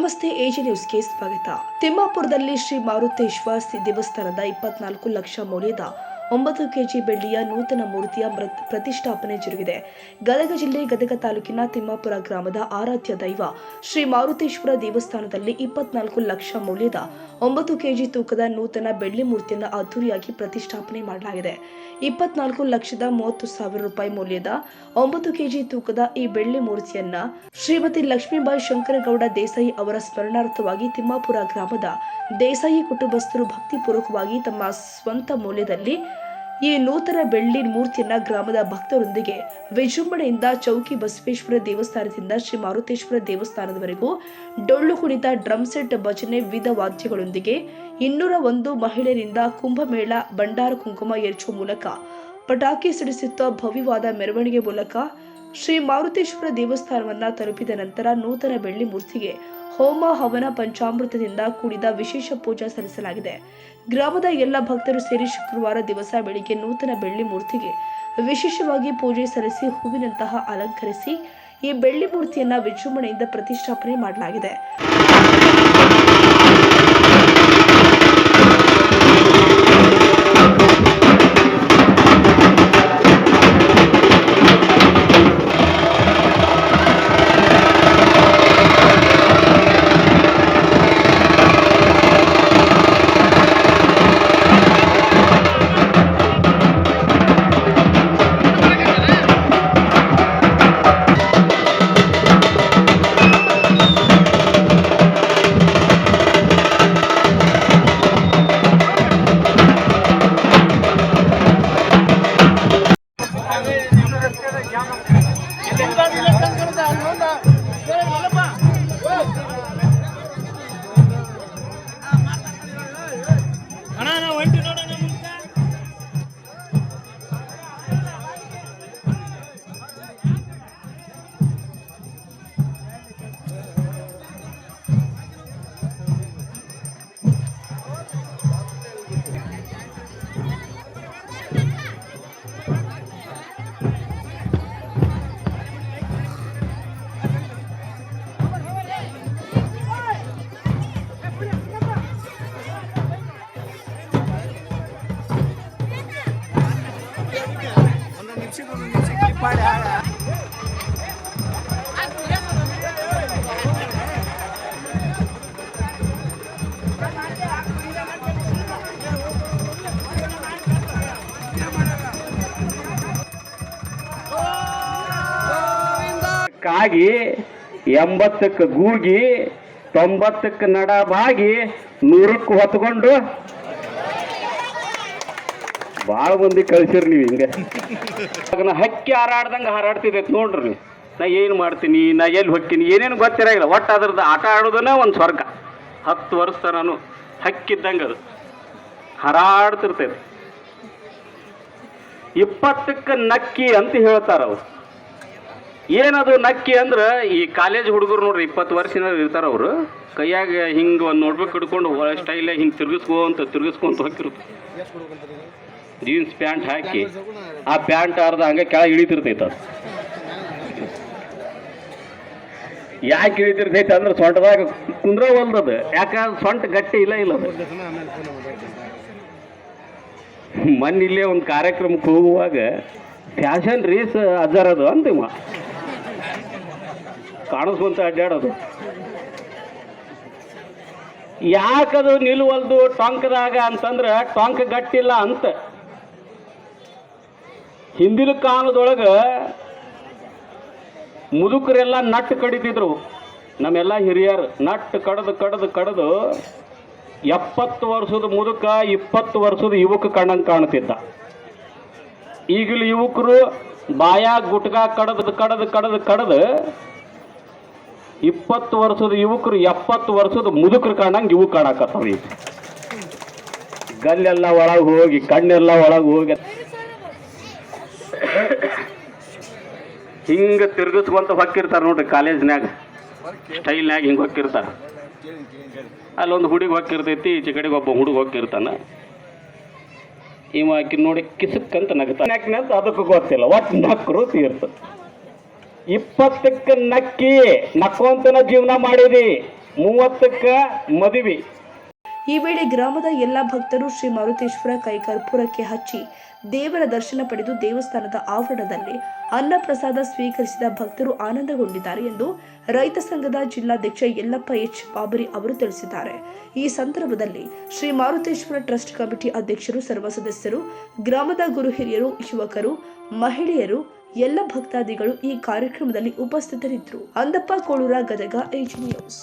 ನಮಸ್ತೆ ಎಜಿ ನ್ಯೂಸ್ಗೆ ಸ್ವಾಗತ. ತಿಮ್ಮಾಪುರದಲ್ಲಿ ಶ್ರೀ ಮಾರುತೇಶ್ವರ ದೇವಸ್ಥಾನದ 24 ಲಕ್ಷ ಮೌಲ್ಯದ 9 ಕೆಜಿ ಬೆಳ್ಳಿಯ ನೂತನ ಮೂರ್ತಿಯ ಪ್ರತಿಷ್ಠಾಪನೆ ಜರುಗಿದೆ. ಗದಗ ಜಿಲ್ಲೆ ಗದಗ ತಾಲೂಕಿನ ತಿಮ್ಮಾಪುರ ಗ್ರಾಮದ ಆರಾಧ್ಯ ದೈವ ಶ್ರೀ ಮಾರುತೇಶ್ವರ ದೇವಸ್ಥಾನದಲ್ಲಿ 24 ಲಕ್ಷ ಮೌಲ್ಯದ 9 ಕೆಜಿ ತೂಕದ ನೂತನ ಬೆಳ್ಳಿ ಮೂರ್ತಿಯನ್ನು ಅದ್ದೂರಿಯಾಗಿ ಪ್ರತಿಷ್ಠಾಪನೆ ಮಾಡಲಾಗಿದೆ. 24 ಲಕ್ಷದ 30,000 ರೂಪಾಯಿ ಮೌಲ್ಯದ 9 ಕೆಜಿ ತೂಕದ ಈ ಬೆಳ್ಳಿ ಮೂರ್ತಿಯನ್ನ ಶ್ರೀಮತಿ ಲಕ್ಷ್ಮೀಬಾಯಿ ಶಂಕರಗೌಡ ದೇಸಾಯಿ ಅವರ ಸ್ಮರಣಾರ್ಥವಾಗಿ ತಿಮ್ಮಾಪುರ ಗ್ರಾಮದ ದೇಸಾಯಿ ಕುಟುಂಬಸ್ಥರು ಭಕ್ತಿಪೂರ್ವಕವಾಗಿ ತಮ್ಮ ಸ್ವಂತ ಮೌಲ್ಯದಲ್ಲಿ ಈ ನೂತನ ಬೆಳ್ಳಿ ಮೂರ್ತಿಯನ್ನ ಗ್ರಾಮದ ಭಕ್ತರೊಂದಿಗೆ ವಿಜೃಂಭಣೆಯಿಂದ ಚೌಕಿ ಬಸವೇಶ್ವರ ದೇವಸ್ಥಾನದಿಂದ ಶ್ರೀ ಮಾರುತೇಶ್ವರ ದೇವಸ್ಥಾನದವರೆಗೂ ಡೊಳ್ಳು ಕುಣಿತ, ಡ್ರಮ್ ಸೆಟ್, ಭಜನೆ, ವಿವಿಧ ವಾದ್ಯಗಳೊಂದಿಗೆ 201 ಮಹಿಳೆಯರಿಂದ ಕುಂಭಮೇಳ, ಭಂಡಾರ ಕುಂಕುಮ ಎರಚುವ ಮೂಲಕ ಪಟಾಕಿ ಸಿಡಿಸುತ್ತಾ ಭವ್ಯವಾದ ಮೆರವಣಿಗೆ ಮೂಲಕ ಶ್ರೀ ಮಾರುತೇಶ್ವರ ದೇವಸ್ಥಾನವನ್ನ ತಲುಪಿದ ನಂತರ ನೂತನ ಬೆಳ್ಳಿ ಮೂರ್ತಿಗೆ ಹೋಮ, ಹವನ, ಪಂಚಾಮೃತದಿಂದ ಕೂಡಿದ ವಿಶೇಷ ಪೂಜೆ ಸಲ್ಲಿಸಲಾಗಿದೆ. ಗ್ರಾಮದ ಎಲ್ಲ ಭಕ್ತರು ಸೇರಿ ಶುಕ್ರವಾರ ದಿವಸ ಬೆಳಿಗ್ಗೆ ನೂತನ ಬೆಳ್ಳಿ ಮೂರ್ತಿಗೆ ವಿಶೇಷವಾಗಿ ಪೂಜೆ ಸಲ್ಲಿಸಿ ಹೂವಿನಂತಹ ಅಲಂಕರಿಸಿ ಈ ಬೆಳ್ಳಿ ಮೂರ್ತಿಯನ್ನ ವಿಜೃಂಭಣೆಯಿಂದ ಪ್ರತಿಷ್ಠಾಪನೆ ಮಾಡಲಾಗಿದೆ. ಕಾಗಿ 80ಕ್ಕೆ ಗೂಗಿ 90ಕ್ಕೆ ನಡಬಾಗಿ 100ಕ್ಕೆ ಹೊತ್ಕೊಂಡು ಭಾಳ ಮಂದಿ ಕಳ್ಸಿರಿ ನೀವು ಹಿಂಗೆ. ನಾ ಹಕ್ಕಿ ಹಾರಾಡ್ದಂಗೆ ಹಾರಾಡ್ತಿದ್ದೈತೆ ನೋಡ್ರಿ. ನಾ ಏನು ಮಾಡ್ತೀನಿ, ನಾ ಎಲ್ಲಿ ಹೋಗ್ತೀನಿ ಏನೇನು ಗೊತ್ತಿರಂಗಿಲ್ಲ. ಒಟ್ಟು ಅದ್ರದ್ದು ಆಟ ಆಡೋದನ್ನ ಒಂದು ಸ್ವರ್ಗ. 10 ವರ್ಷ ನಾನು ಹಕ್ಕಿದ್ದಂಗೆ ಅದು ಹಾರಾಡ್ತಿರ್ತೈತೆ. 20ಕ್ಕೆ ನಕ್ಕಿ ಅಂತ ಹೇಳ್ತಾರ ಅವ್ರು. ಏನದು ನಕ್ಕಿ ಅಂದ್ರೆ ಈ ಕಾಲೇಜ್ ಹುಡುಗರು ನೋಡ್ರಿ 20 ವರ್ಷ ಇರ್ತಾರ ಅವರು. ಕೈಯಾಗ ಹಿಂಗೆ ಒಂದು ನೋಟ್ಬುಕ್ ಹಿಡ್ಕೊಂಡು ಸ್ಟೈಲಾಗಿ ಹಿಂಗೆ ತಿರ್ಗಿಸ್ಕೊಂತ ಹೋಗಿರುತ್ತೆ. ಜೀನ್ಸ್ ಪ್ಯಾಂಟ್ ಹಾಕಿ ಆ ಪ್ಯಾಂಟ್ ಅರ್ಧ ಹಂಗೆ ಕೆಳಗೆ ಇಳಿತಿರ್ತೈತೆ. ಅದು ಯಾಕೆ ಇಳಿತಿರ್ತೈತೆ ಅಂದ್ರೆ ಸೊಂಟದಾಗ ಕುಂದ್ರ ಹೊಲ್ದದು. ಯಾಕಂದ್ರೆ ಸೊಂಟ ಗಟ್ಟಿ ಇಲ್ಲ ಅದು. ಮೊನ್ನಿಲ್ಲೇ ಒಂದು ಕಾರ್ಯಕ್ರಮಕ್ಕೆ ಹೋಗುವಾಗ ಫ್ಯಾಷನ್ ರೀಸ್ ಅಜ್ಜರದು ಅಂತಿಮ ಕಾಣಿಸ್ಕೊಂತ ಅಡ್ಡಾಡೋದು. ಯಾಕದು ನಿಲ್ವಲ್ದು ಟೊಂಕದಾಗ ಅಂತಂದ್ರೆ ಟೊಂಕ ಗಟ್ಟಿಲ್ಲ ಅಂತ. ಹಿಂದಿನ ಕಾಲದೊಳಗೆ ಮುದುಕರೆಲ್ಲ ನಟ್ಟು ಕಡಿತಿದ್ರು. ನಮ್ಮೆಲ್ಲ ಹಿರಿಯರು ನಟ್ಟು ಕಡ್ದು 70 ವರ್ಷದ ಮುದುಕ 20 ವರ್ಷದ ಯುವಕ ಕಣ್ಣಂಗೆ ಕಾಣ್ತಿದ್ದ. ಈಗಲೂ ಯುವಕರು ಬಾಯಾಗ ಗುಟ್ಕ ಕಡದು 20 ವರ್ಷದ ಯುವಕರು 70 ವರ್ಷದ ಮುದುಕರು ಕಾಣಂಗೆ ಇವು ಕಾಣಕತ್ತಾವ. ಈಗ ಗಲ್ಲೆಲ್ಲ ಒಳಗೆ ಹೋಗಿ ಕಣ್ಣೆಲ್ಲ ಒಳಗೆ ಹೋಗಿ ಹಿಂಗೆ ತಿರ್ಗಿಸ್ಕೊಂತ ಹೊಕ್ಕಿರ್ತಾರೆ ನೋಡ್ರಿ. ಕಾಲೇಜ್ನಾಗ ಸ್ಟೈಲ್ನಾಗ ಹಿಂಗೆ ಹೊಕ್ಕಿರ್ತಾರೆ. ಅಲ್ಲೊಂದು ಹುಡುಗಿ ಹೊಕ್ಕಿರ್ತೈತಿ, ಈಚೆ ಕಡೆಗೆ ಒಬ್ಬ ಹುಡುಗ ಹೊಕ್ಕಿರ್ತಾನೆ. ಇವ ಆಕಿ ನೋಡಿ ಕಿಸಕ್ಕಂತ ನಗ್ತಾನೆ. ಯಾಕಂತ ಅದಕ್ಕೂ ಗೊತ್ತಿಲ್ಲ. ಒಟ್ಟು ನಕ್ಕರು ತೀರ್ತದೆ. 20ಕ್ಕೆ ನಕ್ಕಿ ನಕ್ಕೊಂತನ ಜೀವನ ಮಾಡಿದಿ. 30ಕ್ಕೆ ಮದುವೆ. ಈ ವೇಳೆ ಗ್ರಾಮದ ಎಲ್ಲ ಭಕ್ತರು ಶ್ರೀ ಮಾರುತೇಶ್ವರ ಕೈಕರ್ಪೂರಕ್ಕೆ ಹಚ್ಚಿ ದೇವರ ದರ್ಶನ ಪಡೆದು ದೇವಸ್ಥಾನದ ಆವರಣದಲ್ಲಿ ಅನ್ನ ಪ್ರಸಾದ ಸ್ವೀಕರಿಸಿದ ಭಕ್ತರು ಆನಂದಗೊಂಡಿದ್ದಾರೆ ಎಂದು ರೈತ ಸಂಘದ ಜಿಲ್ಲಾಧ್ಯಕ್ಷ ಯಲ್ಲಪ್ಪ ಎಚ್ ಬಾಬರಿ ಅವರು ತಿಳಿಸಿದ್ದಾರೆ. ಈ ಸಂದರ್ಭದಲ್ಲಿ ಶ್ರೀ ಮಾರುತೇಶ್ವರ ಟ್ರಸ್ಟ್ ಕಮಿಟಿ ಅಧ್ಯಕ್ಷರು, ಸರ್ವ ಸದಸ್ಯರು, ಗ್ರಾಮದ ಗುರು ಹಿರಿಯರು, ಯುವಕರು, ಮಹಿಳೆಯರು, ಎಲ್ಲ ಭಕ್ತಾದಿಗಳು ಈ ಕಾರ್ಯಕ್ರಮದಲ್ಲಿ ಉಪಸ್ಥಿತರಿದ್ದರು. Andappa Kolur, Gadag, age news.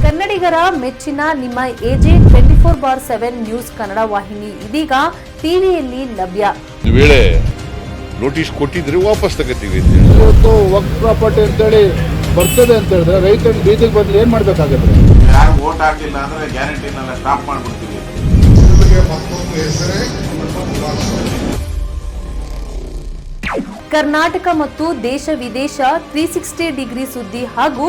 ಕನ್ನಡಿಗರ ಮೆಚ್ಚಿನ ನಿಮ್ಮ ಎಜೆ 24/7 ನ್ಯೂಸ್ ಕನ್ನಡ ವಾಹಿನಿ ಇದೀಗ ಟಿವಿಯಲ್ಲಿ ಲಭ್ಯ. ಒಂದು ವೇಳೆ ನೋಟಿಸ್ ಕೊಟ್ಟಿದ್ರೆ ವಾಪಸ್ ತಗೋತೀವಿ. ಇವತ್ತು ವಕ್ಫ್ ಪ್ರಾಪರ್ಟಿ ಅಂತೇಳಿ ಬರ್ತದೆ ಅಂತ ಹೇಳಿದ್ರೆ ರೈತರು ಬೀದಿಗೆ ಬಂದು ಏನ್ ಮಾಡ್ಬೇಕಾಗತ್ತೆ? ಯಾರು ವೋಟ್ ಹಾಕಿಲ್ಲ ಅಂದ್ರೆ ಗ್ಯಾರಂಟಿನೆಲ್ಲ ಸ್ಟಾಪ್ ಮಾಡ್ಬಿಡ್ತೀವಿ. ಕರ್ನಾಟಕ ಮತ್ತು ದೇಶ ವಿದೇಶ 360 ಡಿಗ್ರಿ ಸುದ್ದಿ ಹಾಗೂ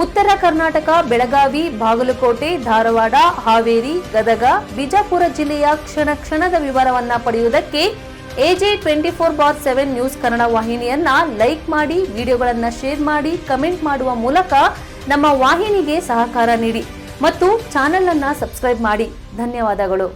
ಉತ್ತರ ಕರ್ನಾಟಕ, ಬೆಳಗಾವಿ, ಬಾಗಲಕೋಟೆ, ಧಾರವಾಡ, ಹಾವೇರಿ, ಗದಗ, ಬಿಜಾಪುರ ಜಿಲ್ಲೆಯ ಕ್ಷಣ ಕ್ಷಣದ ವಿವರವನ್ನ ಪಡೆಯುವುದಕ್ಕೆ ಎಜೆ 24/7 ನ್ಯೂಸ್ ಕನ್ನಡ ವಾಹಿನಿಯನ್ನ ಲೈಕ್ ಮಾಡಿ, ವಿಡಿಯೋಗಳನ್ನ ಶೇರ್ ಮಾಡಿ, ಕಮೆಂಟ್ ಮಾಡುವ ಮೂಲಕ ನಮ್ಮ ವಾಹಿನಿಗೆ ಸಹಕಾರ ನೀಡಿ ಮತ್ತು ಚಾನೆಲ್ ಅನ್ನ ಸಬ್ಸ್ಕ್ರೈಬ್ ಮಾಡಿ. ಧನ್ಯವಾದಗಳು.